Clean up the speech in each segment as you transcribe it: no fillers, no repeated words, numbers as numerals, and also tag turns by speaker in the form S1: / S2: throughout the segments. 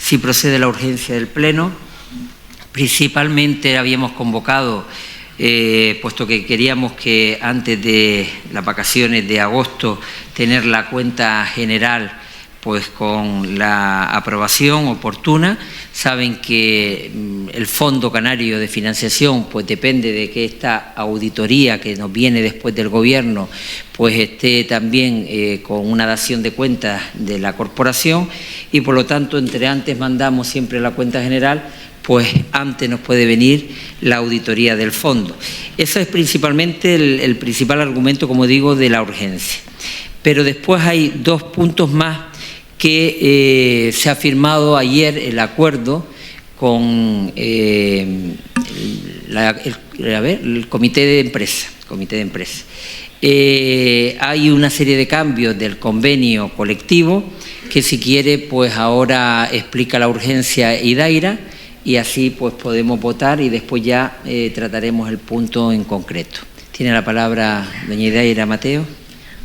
S1: si procede la urgencia del Pleno. Principalmente habíamos convocado, puesto que queríamos que antes de las vacaciones de agosto tener la cuenta general pues con la aprobación oportuna. Saben que el Fondo Canario de Financiación pues depende de que esta auditoría que nos viene después del Gobierno pues esté también con una dación de cuentas de la corporación, y por lo tanto entre antes mandamos siempre la cuenta general, pues antes nos puede venir la auditoría del fondo. Ese es principalmente el principal argumento, como digo, de la urgencia. Pero después hay dos puntos más que se ha firmado ayer el acuerdo con el comité de empresa. Hay una serie de cambios del convenio colectivo que, si quiere, pues ahora explica la urgencia Idaira, y así pues podemos votar y después ya trataremos el punto en concreto. Tiene la palabra doña Idaira Mateo.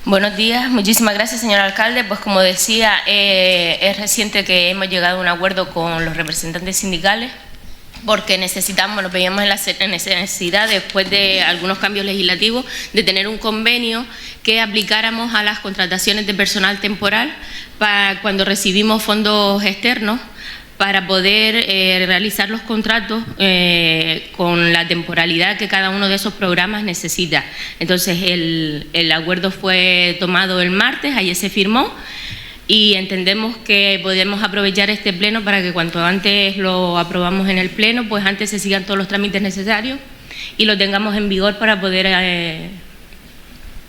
S2: Buenos días, muchísimas gracias, señor alcalde. Pues como decía, es reciente que hemos llegado a un acuerdo con los representantes sindicales, porque nos veíamos en la necesidad, después de algunos cambios legislativos, de tener un convenio que aplicáramos a las contrataciones de personal temporal para cuando recibimos fondos externos, para poder realizar los contratos con la temporalidad que cada uno de esos programas necesita. Entonces, el acuerdo fue tomado el martes, ayer se firmó, y entendemos que podemos aprovechar este pleno para que cuanto antes lo aprobamos en el pleno, pues antes se sigan todos los trámites necesarios y lo tengamos en vigor para poder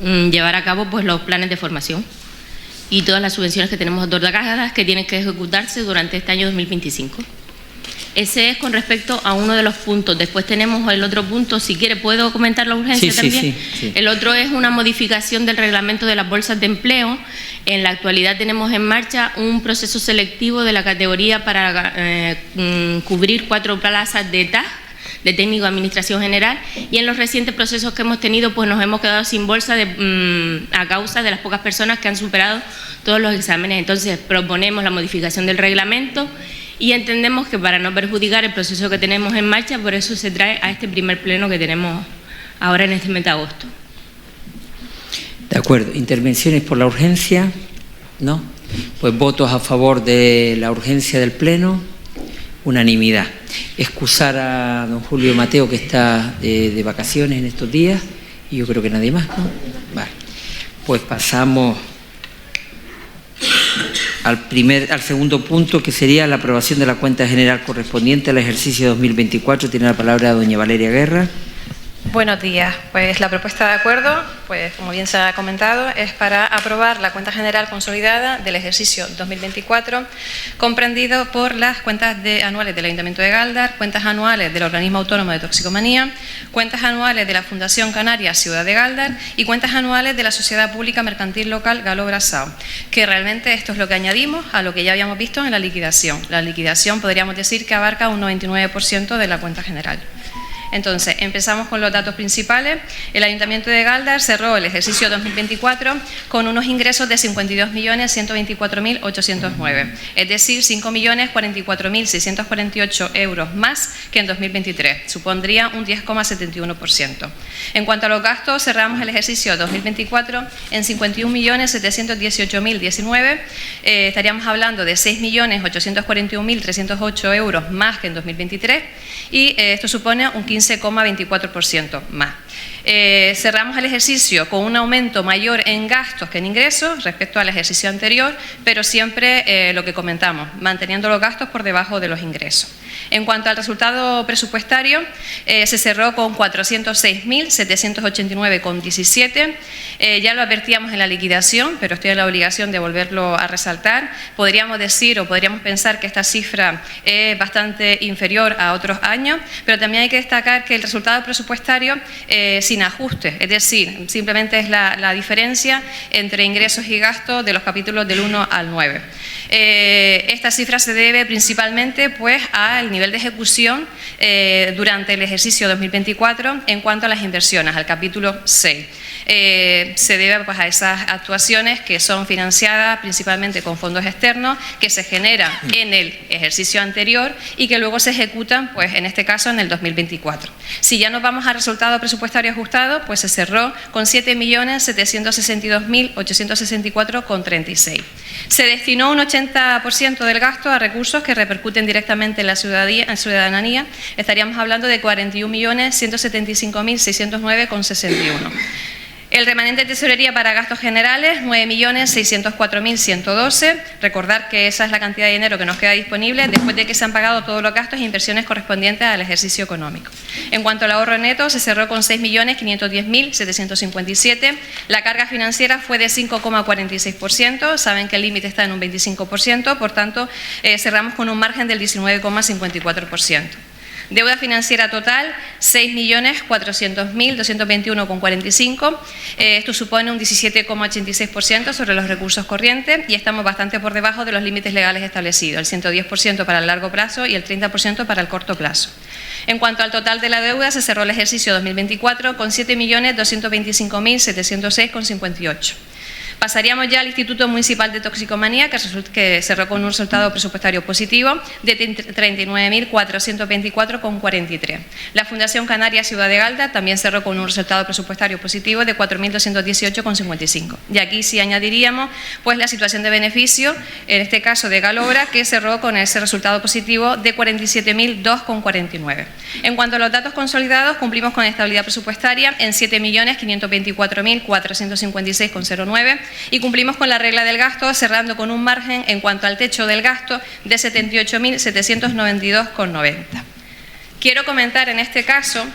S2: llevar a cabo pues los planes de formación y todas las subvenciones que tenemos otorgadas que tienen que ejecutarse durante este año 2025. Ese es con respecto a uno de los puntos. Después tenemos el otro punto, si quiere puedo comentar la urgencia también. Sí. El otro es una modificación del reglamento de las bolsas de empleo. En la actualidad tenemos en marcha un proceso selectivo de la categoría para cubrir 4 plazas de TAG, de técnico de administración general, y en los recientes procesos que hemos tenido pues nos hemos quedado sin bolsa a causa de las pocas personas que han superado todos los exámenes. Entonces proponemos la modificación del reglamento y entendemos que para no perjudicar el proceso que tenemos en marcha, por eso se trae a este primer pleno que tenemos ahora en este mes de agosto.
S1: De acuerdo. ¿Intervenciones por la urgencia? ¿No? Pues votos a favor de la urgencia del pleno. Unanimidad. Excusar a don Julio Mateo, que está de vacaciones en estos días, y yo creo que nadie más, ¿no? Vale. Pues pasamos al segundo punto, que sería la aprobación de la cuenta general correspondiente al ejercicio 2024. Tiene la palabra doña Valeria Guerra.
S3: Buenos días. Pues la propuesta de acuerdo, pues como bien se ha comentado, es para aprobar la cuenta general consolidada del ejercicio 2024, comprendido por las cuentas anuales del Ayuntamiento de Galdar, cuentas anuales del Organismo Autónomo de Toxicomanía, cuentas anuales de la Fundación Canaria Ciudad de Galdar y cuentas anuales de la Sociedad Pública Mercantil Local Galo Brasao, que realmente esto es lo que añadimos a lo que ya habíamos visto en la liquidación. La liquidación podríamos decir que abarca un 99% de la cuenta general. Entonces, empezamos con los datos principales. El Ayuntamiento de Galdar cerró el ejercicio 2024 con unos ingresos de 52.124.809, es decir, 5.044.648 euros más que en 2023, supondría un 10,71%. En cuanto a los gastos, cerramos el ejercicio 2024 en 51.718.019, estaríamos hablando de 6.841.308 euros más que en 2023, y esto supone un 15,24% más. Cerramos el ejercicio con un aumento mayor en gastos que en ingresos respecto al ejercicio anterior, pero siempre lo que comentamos, manteniendo los gastos por debajo de los ingresos. En cuanto al resultado presupuestario, se cerró con 406.789,17. Ya lo advertíamos en la liquidación, pero estoy en la obligación de volverlo a resaltar. Podríamos decir o podríamos pensar que esta cifra es bastante inferior a otros años, pero también hay que destacar que el resultado presupuestario sin ajustes, es decir, simplemente es la diferencia entre ingresos y gastos de los capítulos del 1 al 9. Esta cifra se debe principalmente pues al el nivel de ejecución durante el ejercicio 2024 en cuanto a las inversiones, al capítulo 6. Se debe pues, a esas actuaciones que son financiadas principalmente con fondos externos, que se generan en el ejercicio anterior y que luego se ejecutan, pues en este caso, en el 2024. Si ya nos vamos al resultado presupuestario ajustado, pues se cerró con 7.762.864,36. Se destinó un 80% del gasto a recursos que repercuten directamente en la ciudadanía. Estaríamos hablando de 41.175.609,61. El remanente de tesorería para gastos generales, 9.604.112. Recordar que esa es la cantidad de dinero que nos queda disponible después de que se han pagado todos los gastos e inversiones correspondientes al ejercicio económico. En cuanto al ahorro neto, se cerró con 6.510.757. La carga financiera fue de 5,46%. Saben que el límite está en un 25%, por tanto, cerramos con un margen del 19,54%. Deuda financiera total, 6.400.221,45. Esto supone un 17,86% sobre los recursos corrientes y estamos bastante por debajo de los límites legales establecidos, el 110% para el largo plazo y el 30% para el corto plazo. En cuanto al total de la deuda, se cerró el ejercicio 2024 con 7.225.706,58. Pasaríamos ya al Instituto Municipal de Toxicomanía, que cerró con un resultado presupuestario positivo de 39.424,43. La Fundación Canaria Ciudad de Galda también cerró con un resultado presupuestario positivo de 4.218,55. Y aquí sí añadiríamos pues, la situación de beneficio, en este caso de Galobra, que cerró con ese resultado positivo de 47.002,49. En cuanto a los datos consolidados, cumplimos con estabilidad presupuestaria en 7.524.456,09 y cumplimos con la regla del gasto, cerrando con un margen en cuanto al techo del gasto de 78.792,90. Quiero comentar en este caso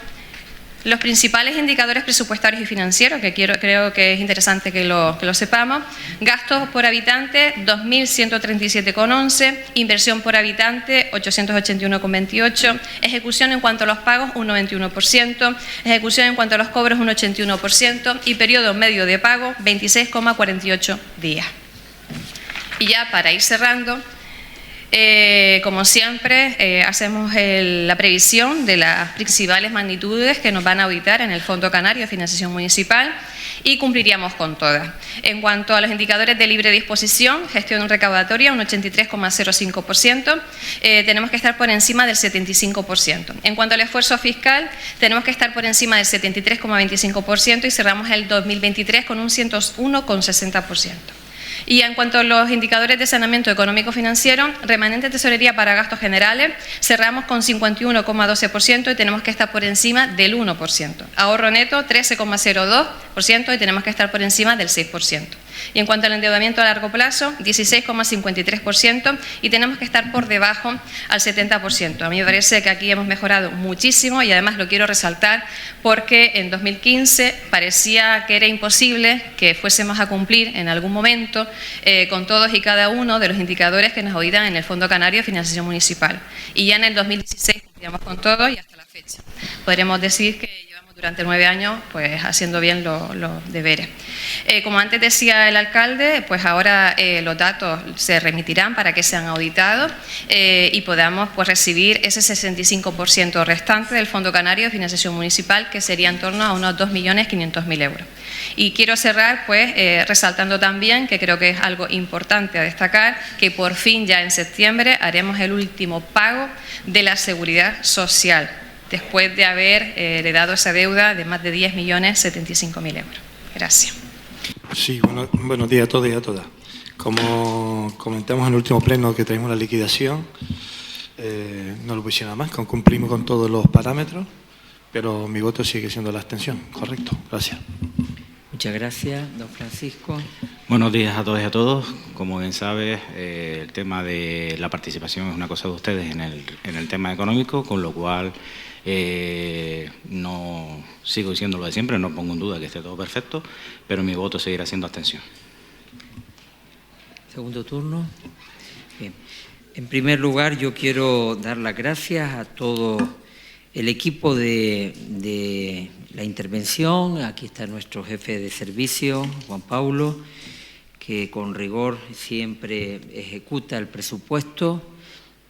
S3: los principales indicadores presupuestarios y financieros, que creo que es interesante que lo sepamos. Gastos por habitante, 2.137,11. Inversión por habitante, 881,28. Ejecución en cuanto a los pagos, un 91%. Ejecución en cuanto a los cobros, un 81%. Y periodo medio de pago, 26,48 días. Y ya para ir cerrando, como siempre, hacemos la previsión de las principales magnitudes que nos van a auditar en el Fondo Canario de Financiación Municipal y cumpliríamos con todas. En cuanto a los indicadores de libre disposición, gestión recaudatoria, un 83,05%, tenemos que estar por encima del 75%. En cuanto al esfuerzo fiscal, tenemos que estar por encima del 73,25% y cerramos el 2023 con un 101,60%. Y en cuanto a los indicadores de saneamiento económico-financiero, remanente de tesorería para gastos generales, cerramos con 51,12% y tenemos que estar por encima del 1%. Ahorro neto, 13,02% y tenemos que estar por encima del 6%. Y en cuanto al endeudamiento a largo plazo, 16,53% y tenemos que estar por debajo al 70%. A mí me parece que aquí hemos mejorado muchísimo y además lo quiero resaltar porque en 2015 parecía que era imposible que fuésemos a cumplir en algún momento con todos y cada uno de los indicadores que nos auditan en el Fondo Canario de Financiación Municipal. Y ya en el 2016 cumplíamos con todo y hasta la fecha. Podremos decir que llevamos durante 9 años pues, haciendo bien los deberes. Como antes decía el alcalde, pues ahora los datos se remitirán para que sean auditados y podamos pues, recibir ese 65% restante del Fondo Canario de Financiación Municipal, que sería en torno a unos 2.500.000 euros. Y quiero cerrar pues, resaltando también, que creo que es algo importante a destacar, que por fin ya en septiembre haremos el último pago de la Seguridad Social, después de haber heredado esa deuda de más de 10.075.000 euros. Gracias.
S4: Sí, buenos días a todos y a todas. Como comentamos en el último pleno que traímos la liquidación, no lo puse nada más, cumplimos con todos los parámetros, pero mi voto sigue siendo la abstención. Correcto, gracias.
S1: Muchas gracias, don Francisco.
S5: Buenos días a todos y a todos. Como bien sabes, el tema de la participación es una cosa de ustedes en el tema económico, con lo cual no sigo diciendo lo de siempre, no pongo en duda que esté todo perfecto, pero mi voto seguirá siendo abstención.
S1: Segundo turno. Bien. En primer lugar, yo quiero dar las gracias a todo el equipo de la intervención. Aquí está nuestro jefe de servicio, Juan Pablo, que con rigor siempre ejecuta el presupuesto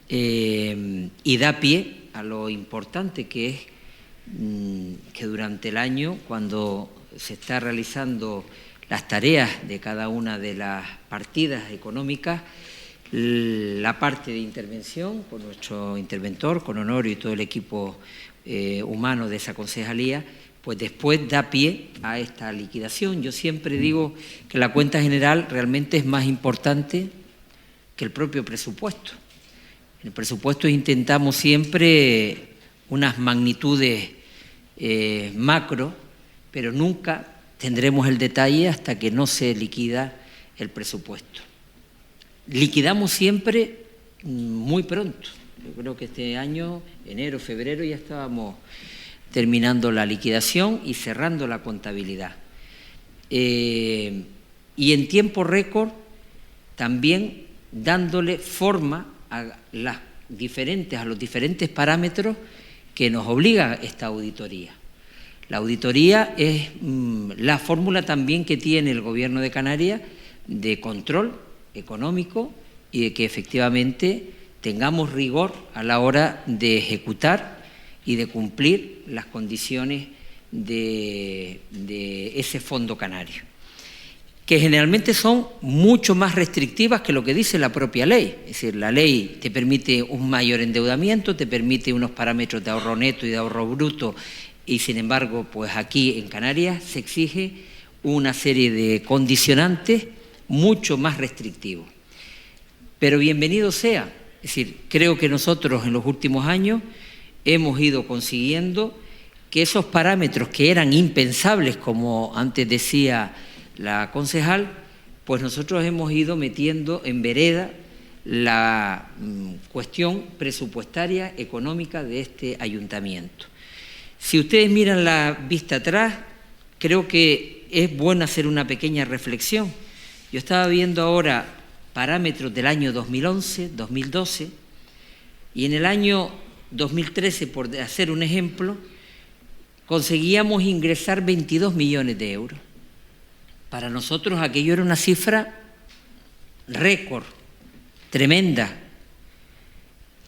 S1: y da pie a lo importante que es que durante el año, cuando se está realizando las tareas de cada una de las partidas económicas, la parte de intervención con nuestro interventor, con Honorio y todo el equipo humano de esa concejalía, pues después da pie a esta liquidación. Yo siempre digo que la cuenta general realmente es más importante que el propio presupuesto. En el presupuesto intentamos siempre unas magnitudes macro, pero nunca tendremos el detalle hasta que no se liquida el presupuesto. Liquidamos siempre muy pronto. Yo creo que este año, enero, febrero, ya estábamos terminando la liquidación y cerrando la contabilidad. Y en tiempo récord también dándole forma a los diferentes parámetros que nos obliga esta auditoría. La auditoría es la fórmula también que tiene el Gobierno de Canarias de control económico y de que efectivamente tengamos rigor a la hora de ejecutar y de cumplir las condiciones de ese fondo canario, que generalmente son mucho más restrictivas que lo que dice la propia ley. Es decir, la ley te permite un mayor endeudamiento, te permite unos parámetros de ahorro neto y de ahorro bruto, y sin embargo, pues aquí en Canarias se exige una serie de condicionantes mucho más restrictivos. Pero bienvenido sea. Es decir, creo que nosotros en los últimos años hemos ido consiguiendo que esos parámetros que eran impensables, como antes decía la concejal, pues nosotros hemos ido metiendo en vereda la cuestión presupuestaria económica de este ayuntamiento. Si ustedes miran la vista atrás, creo que es bueno hacer una pequeña reflexión. Yo estaba viendo ahora parámetros del año 2011, 2012, y en el año 2013, por hacer un ejemplo, conseguíamos ingresar 22 millones de euros. Para nosotros aquello era una cifra récord, tremenda.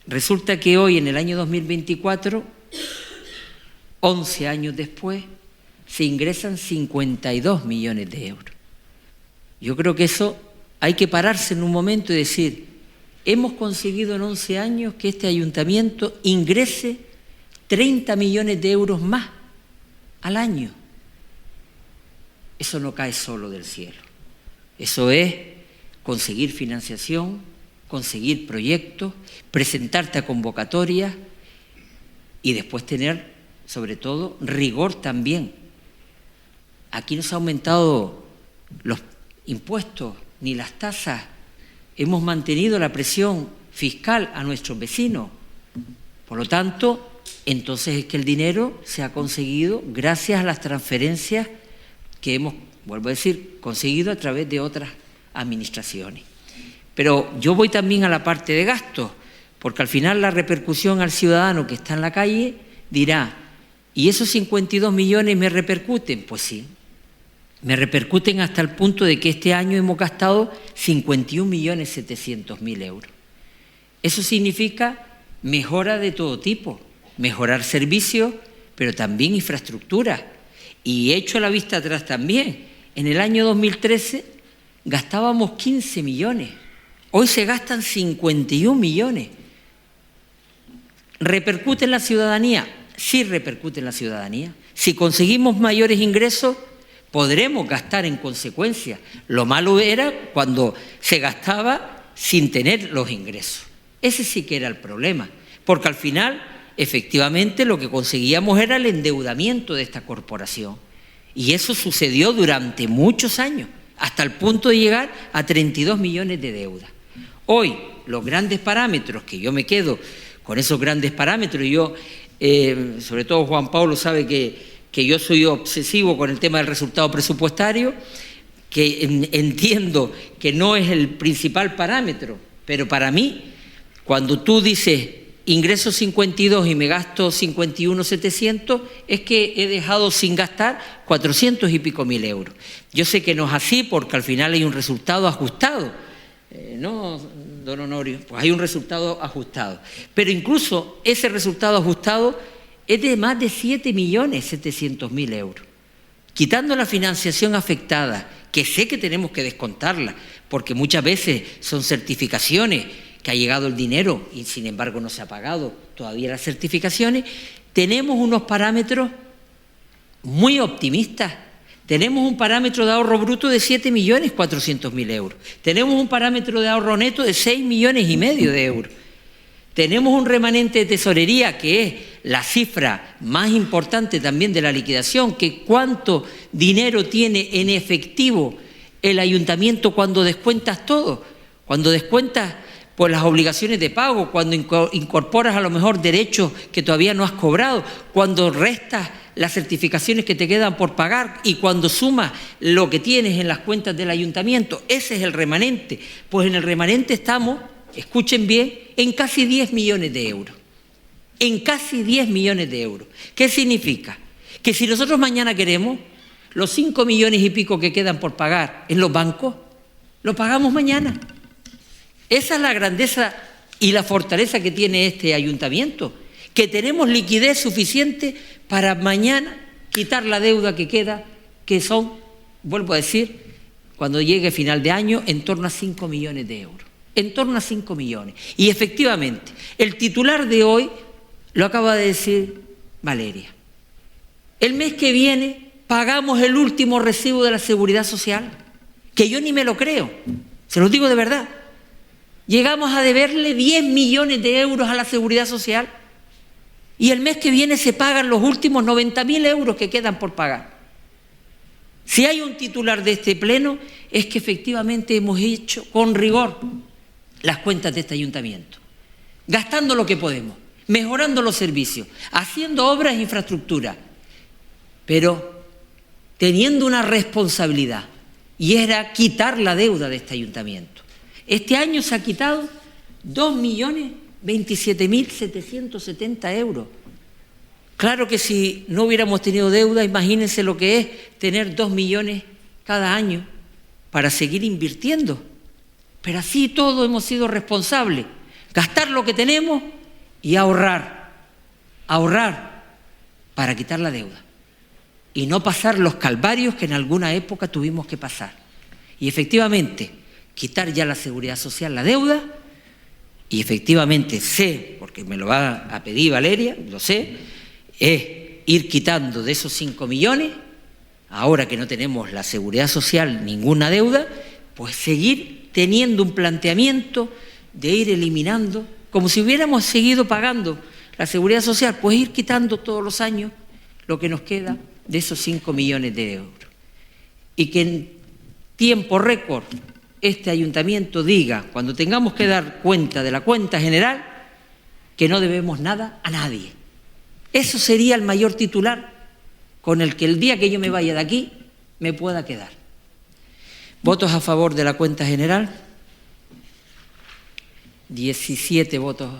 S1: Resulta que hoy, en el año 2024, 11 años después, se ingresan 52 millones de euros. Yo creo que eso hay que pararse en un momento y decir, hemos conseguido en 11 años que este ayuntamiento ingrese 30 millones de euros más al año. Eso no cae solo del cielo. Eso es conseguir financiación, conseguir proyectos, presentarte a convocatorias y después tener, sobre todo, rigor también. Aquí no se han aumentado los impuestos ni las tasas. Hemos mantenido la presión fiscal a nuestros vecinos. Por lo tanto, entonces es que el dinero se ha conseguido gracias a las transferencias que hemos, vuelvo a decir, conseguido a través de otras administraciones. Pero yo voy también a la parte de gastos, porque al final la repercusión al ciudadano que está en la calle dirá, ¿y esos 52 millones me repercuten? Pues sí, me repercuten hasta el punto de que este año hemos gastado 51.700.000 euros. Eso significa mejora de todo tipo, mejorar servicios, pero también infraestructura. Y hecho la vista atrás también, en el año 2013 gastábamos 15 millones, hoy se gastan 51 millones. ¿Repercute en la ciudadanía? Sí repercute en la ciudadanía. Si conseguimos mayores ingresos, podremos gastar en consecuencia. Lo malo era cuando se gastaba sin tener los ingresos. Ese sí que era el problema, porque al final, efectivamente, lo que conseguíamos era el endeudamiento de esta corporación. Y eso sucedió durante muchos años, hasta el punto de llegar a 32 millones de deuda. Hoy, los grandes parámetros, que yo me quedo con esos grandes parámetros, y yo, sobre todo Juan Pablo sabe que yo soy obsesivo con el tema del resultado presupuestario, que entiendo que no es el principal parámetro, pero para mí, cuando tú dices ingreso 52 y me gasto 51.700, es que he dejado sin gastar 400 y pico mil euros. Yo sé que no es así porque al final hay un resultado ajustado. No don Honorio, pues hay un resultado ajustado. Pero incluso ese resultado ajustado es de más de 7.700.000 euros. Quitando la financiación afectada, que sé que tenemos que descontarla, porque muchas veces son certificaciones que ha llegado el dinero y sin embargo no se ha pagado todavía las certificaciones, tenemos unos parámetros muy optimistas. Tenemos un parámetro de ahorro bruto de 7.400.000 euros. Tenemos un parámetro de ahorro neto de 6,5 millones de euros. Tenemos un remanente de tesorería que es la cifra más importante también de la liquidación, que cuánto dinero tiene en efectivo el ayuntamiento cuando descuentas todo, cuando descuentas pues las obligaciones de pago, cuando incorporas a lo mejor derechos que todavía no has cobrado, cuando restas las certificaciones que te quedan por pagar y cuando sumas lo que tienes en las cuentas del ayuntamiento. Ese es el remanente. Pues en el remanente estamos, escuchen bien, en casi 10 millones de euros. En casi 10 millones de euros. ¿Qué significa? Que si nosotros mañana queremos, los 5 millones y pico que quedan por pagar en los bancos, lo pagamos mañana. Esa es la grandeza y la fortaleza que tiene este ayuntamiento, que tenemos liquidez suficiente para mañana quitar la deuda que queda, que son, vuelvo a decir, cuando llegue final de año, en torno a 5 millones de euros. En torno a 5 millones. Y efectivamente, el titular de hoy lo acaba de decir Valeria. El mes que viene pagamos el último recibo de la Seguridad Social, que yo ni me lo creo, se los digo de verdad. Llegamos a deberle 10 millones de euros a la Seguridad Social y el mes que viene se pagan los últimos 90.000 euros que quedan por pagar. Si hay un titular de este pleno es que efectivamente hemos hecho con rigor las cuentas de este ayuntamiento, gastando lo que podemos, mejorando los servicios, haciendo obras e infraestructuras, pero teniendo una responsabilidad y era quitar la deuda de este ayuntamiento. Este año se ha quitado 2.027.770 euros. Claro que si no hubiéramos tenido deuda, imagínense lo que es tener 2 millones cada año para seguir invirtiendo. Pero así todos hemos sido responsables. Gastar lo que tenemos y ahorrar. Ahorrar para quitar la deuda. Y no pasar los calvarios que en alguna época tuvimos que pasar. Y efectivamente, quitar ya la Seguridad Social, la deuda, y efectivamente sé, porque me lo va a pedir Valeria, lo sé, es ir quitando de esos 5 millones, ahora que no tenemos la Seguridad Social ninguna deuda, pues seguir teniendo un planteamiento de ir eliminando, como si hubiéramos seguido pagando la Seguridad Social, pues ir quitando todos los años lo que nos queda de esos 5 millones de euros. Y que en tiempo récord este ayuntamiento diga, cuando tengamos que dar cuenta de la cuenta general, que no debemos nada a nadie. Eso sería el mayor titular con el que el día que yo me vaya de aquí me pueda quedar. ¿Votos a favor de la cuenta general? 18 votos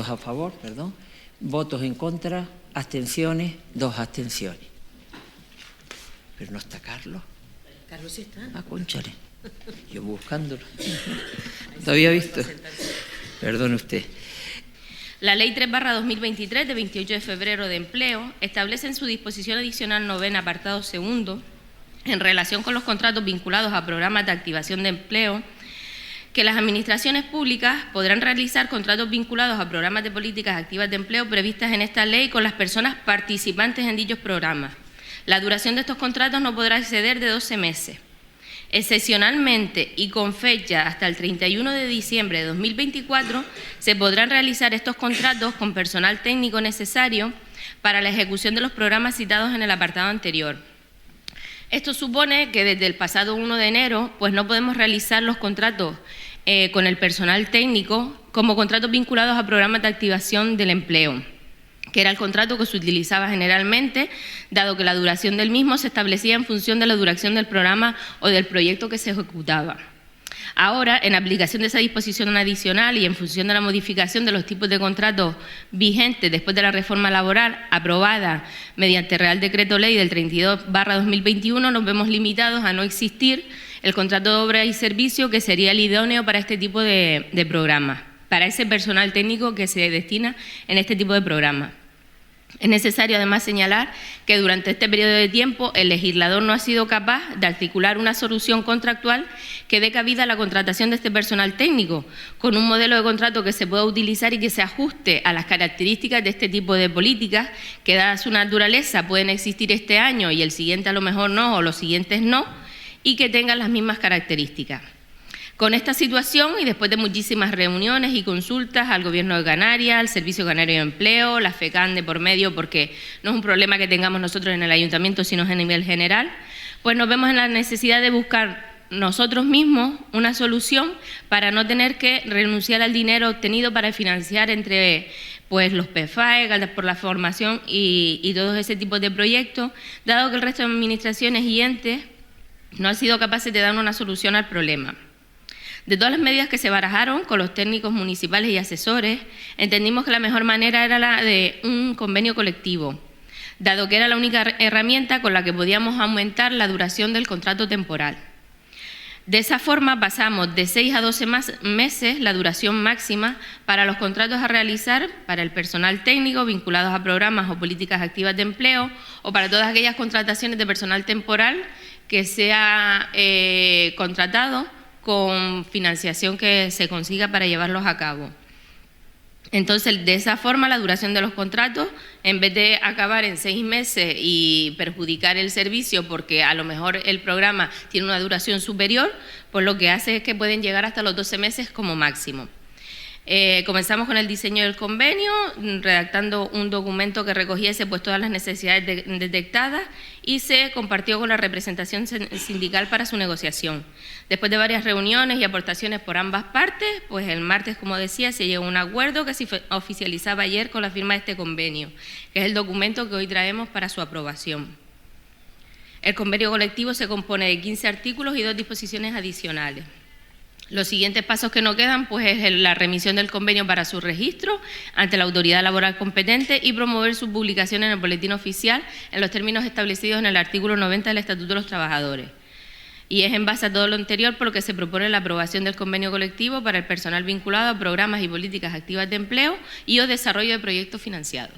S1: a favor, perdón. Votos en contra, abstenciones, 2 abstenciones. Pero no está Carlos.
S2: Carlos sí está.
S1: Ah, cónchale. Yo buscándolo. ¿No había visto? Perdone usted.
S2: La Ley 3/2023 de 28 de febrero de empleo establece en su disposición adicional 9, apartado 2, en relación con los contratos vinculados a programas de activación de empleo, que las administraciones públicas podrán realizar contratos vinculados a programas de políticas activas de empleo previstas en esta ley con las personas participantes en dichos programas. La duración de estos contratos no podrá exceder de 12 meses. Excepcionalmente y con fecha hasta el 31 de diciembre de 2024, se podrán realizar estos contratos con personal técnico necesario para la ejecución de los programas citados en el apartado anterior. Esto supone que desde el pasado 1 de enero pues no podemos realizar los contratos con el personal técnico como contratos vinculados a programas de activación del empleo, que era el contrato que se utilizaba generalmente, dado que la duración del mismo se establecía en función de la duración del programa o del proyecto que se ejecutaba. Ahora, en aplicación de esa disposición adicional y en función de la modificación de los tipos de contratos vigentes después de la reforma laboral aprobada mediante Real Decreto Ley del 32/2021, nos vemos limitados a no existir el contrato de obra y servicio que sería el idóneo para este tipo de programas, para ese personal técnico que se destina en este tipo de programas. Es necesario además señalar que durante este periodo de tiempo el legislador no ha sido capaz de articular una solución contractual que dé cabida a la contratación de este personal técnico, con un modelo de contrato que se pueda utilizar y que se ajuste a las características de este tipo de políticas, que dada su naturaleza pueden existir este año y el siguiente a lo mejor no, o los siguientes no, y que tengan las mismas características. Con esta situación y después de muchísimas reuniones y consultas al Gobierno de Canarias, al Servicio Canario de Empleo, la FECAN de por medio, porque no es un problema que tengamos nosotros en el Ayuntamiento, sino a nivel general, pues nos vemos en la necesidad de buscar nosotros mismos una solución para no tener que renunciar al dinero obtenido para financiar entre pues, los PFAE, gastos por la formación y todo ese tipo de proyectos, dado que el resto de administraciones y entes no han sido capaces de dar una solución al problema. De todas las medidas que se barajaron con los técnicos municipales y asesores, entendimos que la mejor manera era la de un convenio colectivo, dado que era la única herramienta con la que podíamos aumentar la duración del contrato temporal. De esa forma pasamos de 6 a 12 meses la duración máxima para los contratos a realizar para el personal técnico vinculados a programas o políticas activas de empleo o para todas aquellas contrataciones de personal temporal que sea contratado con financiación que se consiga para llevarlos a cabo. Entonces, de esa forma, la duración de los contratos, en vez de acabar en 6 meses y perjudicar el servicio porque a lo mejor el programa tiene una duración superior, pues lo que hace es que pueden llegar hasta los 12 meses como máximo. Comenzamos con el diseño del convenio, redactando un documento que recogiese pues, todas las necesidades detectadas y se compartió con la representación sindical para su negociación. Después de varias reuniones y aportaciones por ambas partes, pues el martes, como decía, se llegó a un acuerdo que se oficializaba ayer con la firma de este convenio, que es el documento que hoy traemos para su aprobación. El convenio colectivo se compone de 15 artículos y 2 disposiciones adicionales. Los siguientes pasos que nos quedan pues, es la remisión del convenio para su registro ante la autoridad laboral competente y promover su publicación en el boletín oficial en los términos establecidos en el artículo 90 del Estatuto de los Trabajadores. Y es en base a todo lo anterior por lo que se propone la aprobación del convenio colectivo para el personal vinculado a programas y políticas activas de empleo y o desarrollo de proyectos financiados.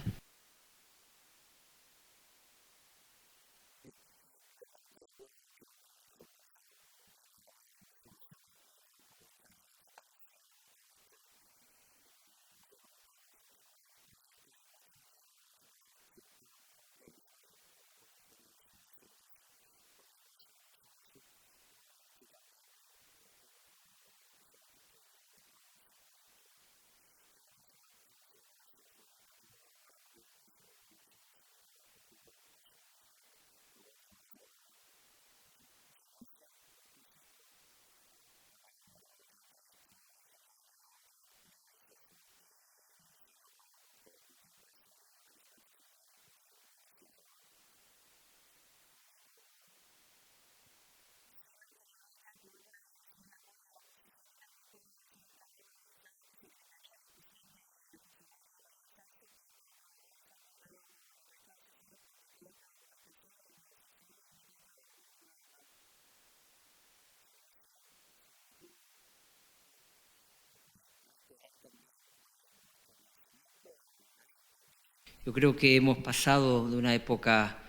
S1: Yo creo que hemos pasado de una época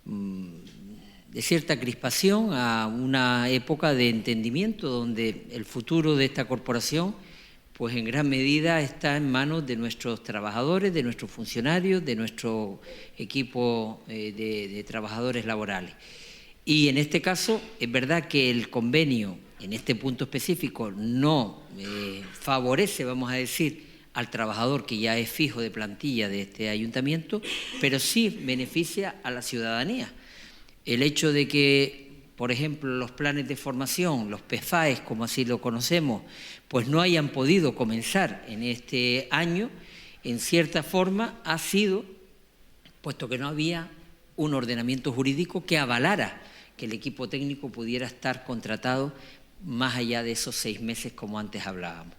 S1: de cierta crispación a una época de entendimiento donde el futuro de esta corporación pues en gran medida está en manos de nuestros trabajadores, de nuestros funcionarios, de nuestro equipo de trabajadores laborales. Y en este caso es verdad que el convenio en este punto específico no favorece, vamos a decir, al trabajador que ya es fijo de plantilla de este ayuntamiento, pero sí beneficia a la ciudadanía. El hecho de que, por ejemplo, los planes de formación, los PFAES, como así lo conocemos, pues no hayan podido comenzar en este año, en cierta forma ha sido, puesto que no había un ordenamiento jurídico que avalara que el equipo técnico pudiera estar contratado más allá de esos 6 meses como antes hablábamos.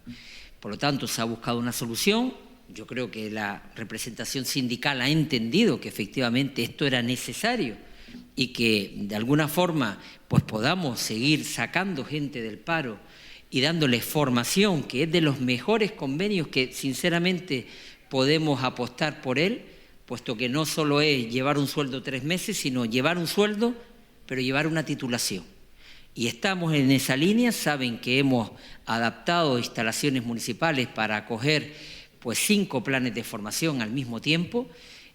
S1: Por lo tanto, se ha buscado una solución. Yo creo que la representación sindical ha entendido que efectivamente esto era necesario y que de alguna forma pues podamos seguir sacando gente del paro y dándoles formación, que es de los mejores convenios que sinceramente podemos apostar por él, puesto que no solo es llevar un sueldo 3 meses, sino llevar un sueldo, pero llevar una titulación. Y estamos en esa línea. Saben que hemos adaptado instalaciones municipales para acoger pues 5 planes de formación al mismo tiempo.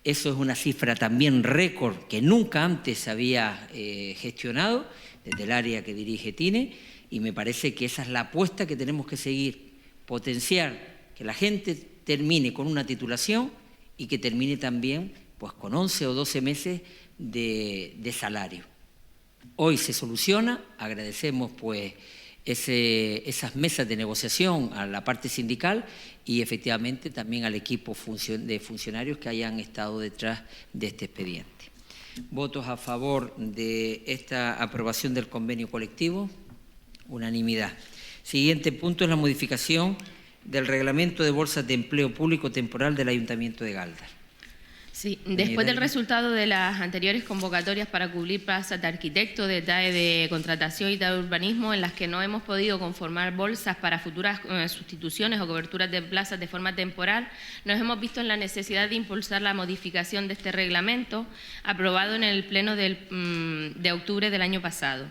S1: Eso es una cifra también récord que nunca antes se había gestionado desde el área que dirige Tine, y me parece que esa es la apuesta que tenemos que seguir, potenciar que la gente termine con una titulación y que termine también pues con 11 o 12 meses de salario. Hoy se soluciona, agradecemos pues esas mesas de negociación a la parte sindical y efectivamente también al equipo de funcionarios que hayan estado detrás de este expediente. ¿Votos a favor de esta aprobación del convenio colectivo? Unanimidad. Siguiente punto es la modificación del reglamento de bolsas de empleo público temporal del Ayuntamiento de Galdar.
S2: Sí, después del resultado de las anteriores convocatorias para cubrir plazas de arquitecto, de TAE de contratación y TAE de urbanismo, en las que no hemos podido conformar bolsas para futuras sustituciones o coberturas de plazas de forma temporal, nos hemos visto en la necesidad de impulsar la modificación de este reglamento aprobado en el Pleno de octubre del año pasado.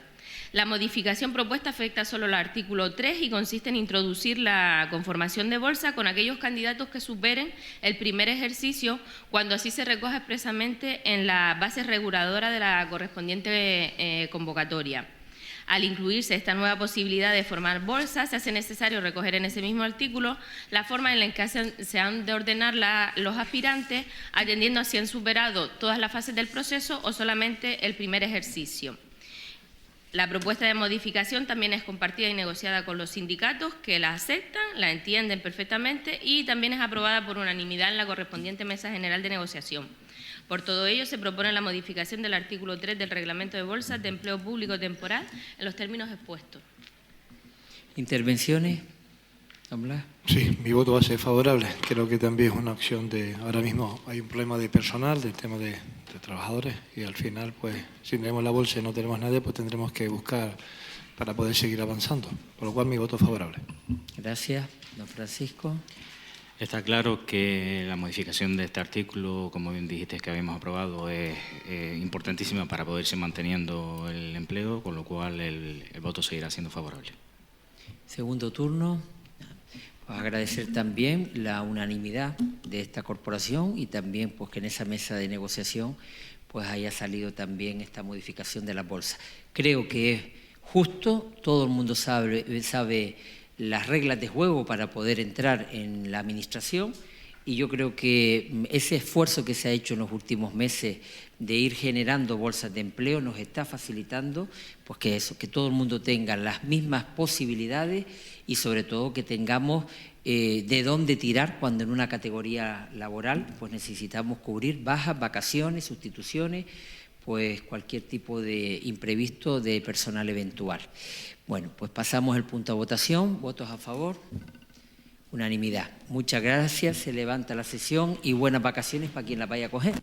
S2: La modificación propuesta afecta solo al artículo 3 y consiste en introducir la conformación de bolsa con aquellos candidatos que superen el primer ejercicio, cuando así se recoja expresamente en la base reguladora de la correspondiente convocatoria. Al incluirse esta nueva posibilidad de formar bolsas, se hace necesario recoger en ese mismo artículo la forma en la que se han de ordenar los aspirantes, atendiendo a si han superado todas las fases del proceso o solamente el primer ejercicio. La propuesta de modificación también es compartida y negociada con los sindicatos, que la aceptan, la entienden perfectamente y también es aprobada por unanimidad en la correspondiente Mesa General de Negociación. Por todo ello, se propone la modificación del artículo 3 del Reglamento de Bolsas de Empleo Público Temporal en los términos expuestos.
S1: ¿Intervenciones? ¿Don Blas?
S4: Sí, mi voto va a ser favorable. Creo que también es una opción de... Ahora mismo hay un problema de personal, del tema de trabajadores, y al final, pues, si tenemos la bolsa y no tenemos nadie, pues tendremos que buscar para poder seguir avanzando. Por lo cual, mi voto es favorable.
S1: Gracias. Don Francisco.
S5: Está claro que la modificación de este artículo, como bien dijiste que habíamos aprobado, es importantísima para poderse manteniendo el empleo, con lo cual el voto seguirá siendo favorable.
S1: Segundo turno. Pues agradecer también la unanimidad de esta corporación y también pues que en esa mesa de negociación pues haya salido también esta modificación de la bolsa. Creo que es justo, todo el mundo sabe las reglas de juego para poder entrar en la administración, y yo creo que ese esfuerzo que se ha hecho en los últimos meses de ir generando bolsas de empleo nos está facilitando pues que todo el mundo tenga las mismas posibilidades y sobre todo que tengamos de dónde tirar cuando en una categoría laboral pues necesitamos cubrir bajas, vacaciones, sustituciones, pues cualquier tipo de imprevisto de personal eventual. Bueno, pues pasamos el punto a votación. ¿Votos a favor? Unanimidad. Muchas gracias. Se levanta la sesión y buenas vacaciones para quien la vaya a coger.